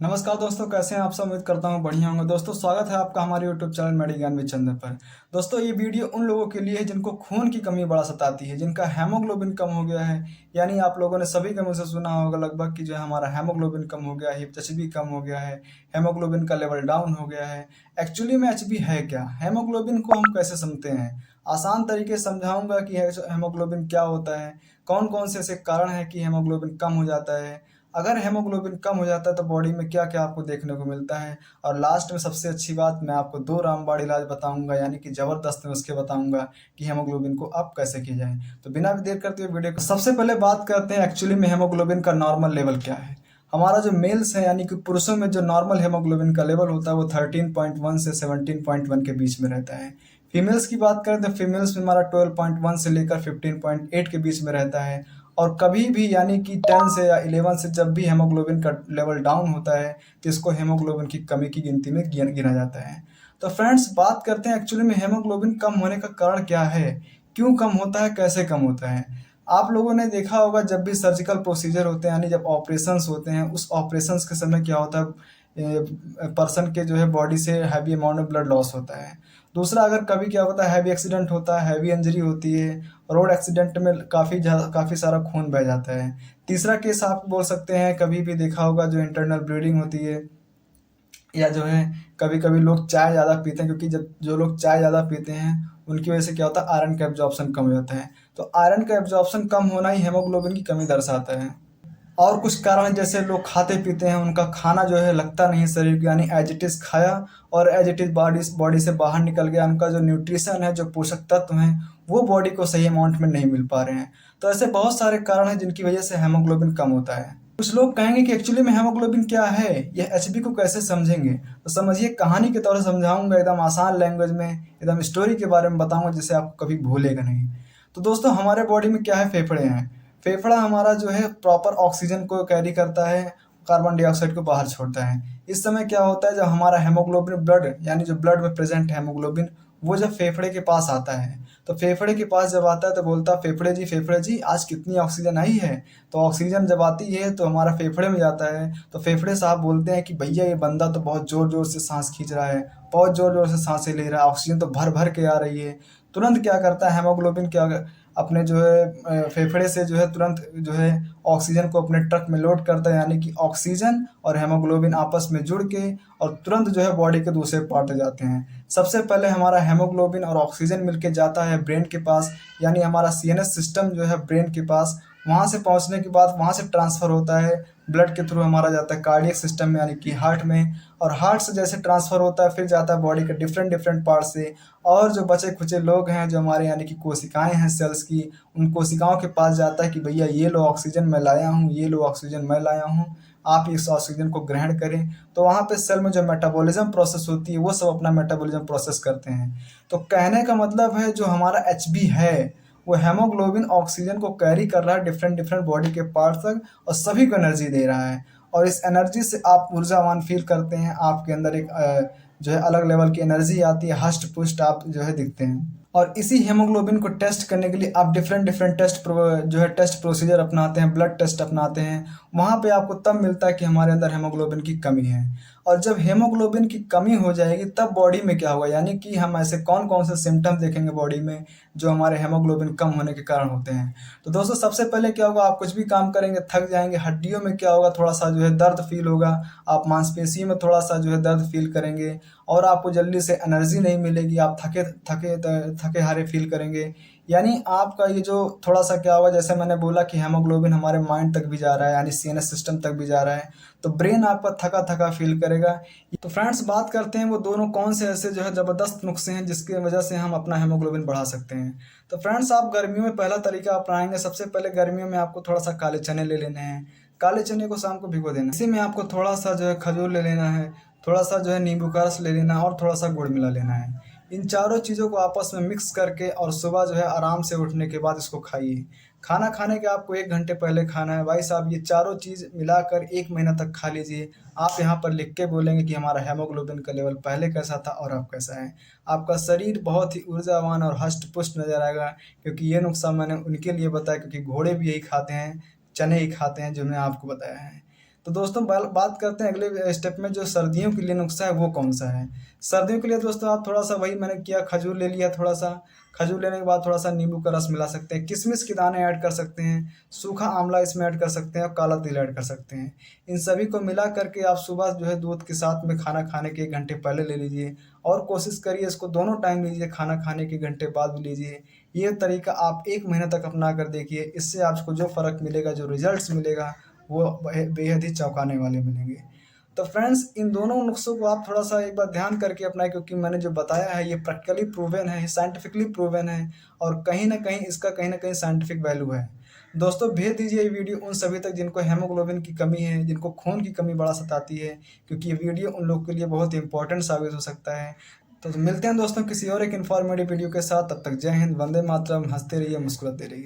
नमस्कार दोस्तों, कैसे हैं आप सब। उम्मीद करता हूं बढ़िया होंगे। दोस्तों, स्वागत है आपका हमारे यूट्यूब चैनल मेडी ज्ञान विद चंदन पर। दोस्तों, ये वीडियो उन लोगों के लिए है जिनको खून की कमी बड़ा सताती है, जिनका हेमोग्लोबिन कम हो गया है। यानी आप लोगों ने सभी का मुझसे सुना होगा लगभग कि जो है हमारा हेमोग्लोबिन कम हो गया है, एचबी कम हो गया है, हेमोग्लोबिन का लेवल डाउन हो गया है। एक्चुअली में एचबी है क्या, हेमोग्लोबिन को हम कैसे समझते हैं, आसान तरीके से समझाऊंगा कि हेमोग्लोबिन क्या होता है, कौन कौन से ऐसे कारण है कि हेमोग्लोबिन कम हो जाता है। अगर हेमोग्लोबिन कम हो जाता है तो बॉडी में क्या क्या आपको देखने को मिलता है। और लास्ट में सबसे अच्छी बात, मैं आपको दो रामबाण इलाज बताऊंगा, यानी कि जबरदस्त नुस्खे बताऊंगा कि हेमोग्लोबिन को अप कैसे किया जाए। तो बिना देर करते हुए वीडियो को सबसे पहले बात करते हैं एक्चुअली में हेमोग्लोबिन का नॉर्मल लेवल क्या है। हमारा जो मेल्स है यानी कि पुरुषों में जो नॉर्मल हेमोग्लोबिन का लेवल होता है वो 13.1 से 17.1 के बीच में रहता है। फीमेल्स की बात करें तो फीमेल्स में हमारा 12.1 से लेकर 15.8 के बीच में रहता है। और कभी भी यानी कि 10 से या 11 से जब भी हेमोग्लोबिन का लेवल डाउन होता है तो इसको हेमोग्लोबिन की कमी की गिनती में गिना जाता है। तो फ्रेंड्स, बात करते हैं एक्चुअली में हेमोग्लोबिन कम होने का कारण क्या है, क्यों कम होता है, कैसे कम होता है। आप लोगों ने देखा होगा जब भी सर्जिकल प्रोसीजर होते हैं यानी जब ऑपरेशंस होते हैं, उस ऑपरेशंस के समय क्या होता है, पर्सन के जो है बॉडी से हैवी अमाउंट में ब्लड लॉस होता है। दूसरा, अगर कभी क्या होता है, हैवी एक्सीडेंट होता है, हैवी इंजरी होती है, रोड एक्सीडेंट में काफ़ी सारा खून बह जाता है। तीसरा केस आप बोल सकते हैं, कभी भी देखा होगा जो इंटरनल ब्लीडिंग होती है, या जो है कभी कभी लोग चाय ज़्यादा पीते हैं, क्योंकि जब जो लोग चाय ज़्यादा पीते हैं उनकी वजह से क्या होता है, आयरन का एब्जॉर्प्शन कम हो जाता है। तो आयरन का एब्जॉर्प्शन कम होना ही हेमोग्लोबिन की कमी दर्शाता है। और कुछ कारण हैं, जैसे लोग खाते पीते हैं, उनका खाना जो है लगता नहीं शरीर को, यानी एज इट इज़ खाया और एज इट इज़ बॉडी से बाहर निकल गया, उनका जो न्यूट्रिशन है, जो पोषक तत्व हैं, वो बॉडी को सही अमाउंट में नहीं मिल पा रहे हैं। तो ऐसे बहुत सारे कारण हैं जिनकी वजह से हेमोग्लोबिन कम होता है। कुछ लोग कहेंगे कि एक्चुअली में हेमोग्लोबिन क्या है, यह एचबी को कैसे समझेंगे। तो समझिए, कहानी के तौर से समझाऊंगा, एकदम आसान लैंग्वेज में, एकदम स्टोरी के बारे में बताऊंगा जिससे आपको कभी भूलेगा नहीं। तो दोस्तों, हमारे बॉडी में क्या है, फेफड़े हैं। फेफड़ा हमारा जो है प्रॉपर ऑक्सीजन को कैरी करता है, कार्बन डाइऑक्साइड को बाहर छोड़ता है। इस समय क्या होता है, जब हमारा हेमोग्लोबिन ब्लड यानी जो ब्लड में प्रेजेंट है हेमोग्लोबिन, वो जब फेफड़े के पास आता है, तो फेफड़े के पास जब आता है तो बोलता है, फेफड़े जी आज कितनी ऑक्सीजन आई है। तो ऑक्सीजन जब आती है तो हमारा फेफड़े में जाता है, तो फेफड़े साहब बोलते हैं कि भैया ये बंदा तो बहुत ज़ोर ज़ोर से सांस खींच रहा है, बहुत ज़ोर ज़ोर से सांसें ले रहा है, ऑक्सीजन तो भर भर के आ रही है। तुरंत क्या करता है हेमोग्लोबिन, क्या अपने जो है फेफड़े से जो है तुरंत जो है ऑक्सीजन को अपने ट्रक में लोड करता है, यानी कि ऑक्सीजन और हेमोग्लोबिन आपस में जुड़ के और तुरंत जो है बॉडी के दूसरे पार्ट जाते हैं। सबसे पहले हमारा हेमोग्लोबिन और ऑक्सीजन मिलके जाता है ब्रेन के पास, यानी हमारा सीएनएस सिस्टम जो है ब्रेन के पास। वहाँ से पहुँचने के बाद वहाँ से ट्रांसफ़र होता है ब्लड के थ्रू, हमारा जाता है कार्डियक सिस्टम में यानी कि हार्ट में। और हार्ट से जैसे ट्रांसफ़र होता है फिर जाता है बॉडी के डिफरेंट डिफरेंट पार्ट से। और जो बचे खुचे लोग हैं, जो हमारे यानी कि कोशिकाएं हैं सेल्स की, उन कोशिकाओं के पास जाता है कि भैया ये लो ऑक्सीजन मैं लाया हूँ, ये लो ऑक्सीजन मैं लाया हूँ, आप इस ऑक्सीजन को ग्रहण करें। तो वहाँ पे सेल में जो मेटाबॉलिज्म प्रोसेस होती है वो सब अपना मेटाबॉलिज्म प्रोसेस करते हैं। तो कहने का मतलब है, जो हमारा एचबी है वो हेमोग्लोबिन ऑक्सीजन को कैरी कर रहा है डिफरेंट डिफरेंट बॉडी के पार्ट तक, और सभी को एनर्जी दे रहा है। और इस एनर्जी से आप ऊर्जावान फील करते हैं, आपके अंदर एक जो है अलग लेवल की एनर्जी आती है, हष्ट पुष्ट आप जो है दिखते हैं। और इसी हेमोग्लोबिन को टेस्ट करने के लिए आप डिफरेंट डिफरेंट जो है टेस्ट प्रोसीजर अपनाते हैं, ब्लड टेस्ट अपनाते हैं। वहाँ पे आपको तब मिलता है कि हमारे अंदर हेमोग्लोबिन की कमी है। और जब हेमोग्लोबिन की कमी हो जाएगी तब बॉडी में क्या होगा, यानी कि हम ऐसे कौन कौन से सिम्टम देखेंगे बॉडी में जो हमारे हेमोग्लोबिन कम होने के कारण होते हैं। तो दोस्तों, सबसे पहले क्या होगा, आप कुछ भी काम करेंगे थक जाएंगे, हड्डियों में क्या होगा, थोड़ा सा जो है दर्द फील होगा, आप मांसपेशी में थोड़ा सा जो है दर्द फील करेंगे, और आपको जल्दी से एनर्जी नहीं मिलेगी, आप थके थके थके हारे फील करेंगे। यानी आपका ये जो थोड़ा सा क्या होगा, जैसे मैंने बोला कि हेमोग्लोबिन हमारे माइंड तक भी जा रहा है, यानी सीएनएस सिस्टम तक भी जा रहा है, तो ब्रेन आपका थका थका फील करेगा। तो फ्रेंड्स, बात करते हैं वो दोनों कौन से ऐसे जो है ज़बरदस्त नुस्खे हैं जिसकी वजह से हम अपना हेमोग्लोबिन बढ़ा सकते हैं। तो फ्रेंड्स, आप गर्मियों में पहला तरीका अपनाएंगे। सबसे पहले गर्मियों में आपको थोड़ा सा काले चने ले लेने हैं। काले चने को शाम को भिगो देना है। इसी में आपको थोड़ा सा जो है खजूर ले लेना है, थोड़ा सा जो है नींबू का रस ले लेना है, और थोड़ा सा गुड़ मिला लेना है। इन चारों चीज़ों को आपस में मिक्स करके और सुबह जो है आराम से उठने के बाद इसको खाइए। खाना खाने के आपको 1 घंटे पहले खाना है। भाई साहब, ये चारों चीज़ मिलाकर 1 महीना तक खा लीजिए। आप यहाँ पर लिख के बोलेंगे कि हमारा हेमोग्लोबिन का लेवल पहले कैसा था और अब कैसा है। आपका शरीर बहुत ही ऊर्जावान और हष्ट पुष्ट नजर आएगा, क्योंकि ये नुस्खा मैंने उनके लिए बताया क्योंकि घोड़े भी यही खाते हैं, चने ही खाते हैं जो मैंने आपको बताया है। तो दोस्तों बात करते हैं अगले स्टेप में, जो सर्दियों के लिए नुस्खा है वो कौन सा है। सर्दियों के लिए दोस्तों आप थोड़ा सा, वही मैंने किया, खजूर ले लिया, थोड़ा सा खजूर लेने के बाद थोड़ा सा नींबू का रस मिला सकते हैं, किशमिश के दाने ऐड कर सकते हैं, सूखा आंवला इसमें ऐड कर सकते हैं और काला तिल ऐड कर सकते हैं। इन सभी को मिला करके आप सुबह जो है दूध के साथ में खाना खाने के 1 घंटे पहले ले लीजिए, और कोशिश करिए इसको दोनों टाइम लीजिए, खाना खाने के घंटे बाद भी लीजिए। ये तरीका आप 1 महीने तक अपना कर देखिए, इससे आपको जो फ़र्क मिलेगा, जो रिजल्ट्स मिलेगा, वो बेहद ही चौंकाने वाले मिलेंगे। तो फ्रेंड्स, इन दोनों नुस्खों को आप थोड़ा-सा एक बार ध्यान करके अपनाएँ, क्योंकि मैंने जो बताया है ये प्रैक्टिकली प्रूवन है, साइंटिफिकली प्रूवन है, और कहीं न कहीं इसका कहीं न कहीं साइंटिफिक वैल्यू है। दोस्तों, भेज दीजिए ये वीडियो उन सभी तक जिनको हीमोग्लोबिन की कमी है, जिनको खून की कमी बड़ा सताती है, क्योंकि ये वीडियो उन लोगों के लिए बहुत इम्पोर्टेंट साबित हो सकता है। तो मिलते हैं दोस्तों किसी और एक इन्फॉर्मेटिव वीडियो के साथ, तब तक जय हिंद, वंदे मातरम, हँसते रहिए, मुस्कुराते रहिए।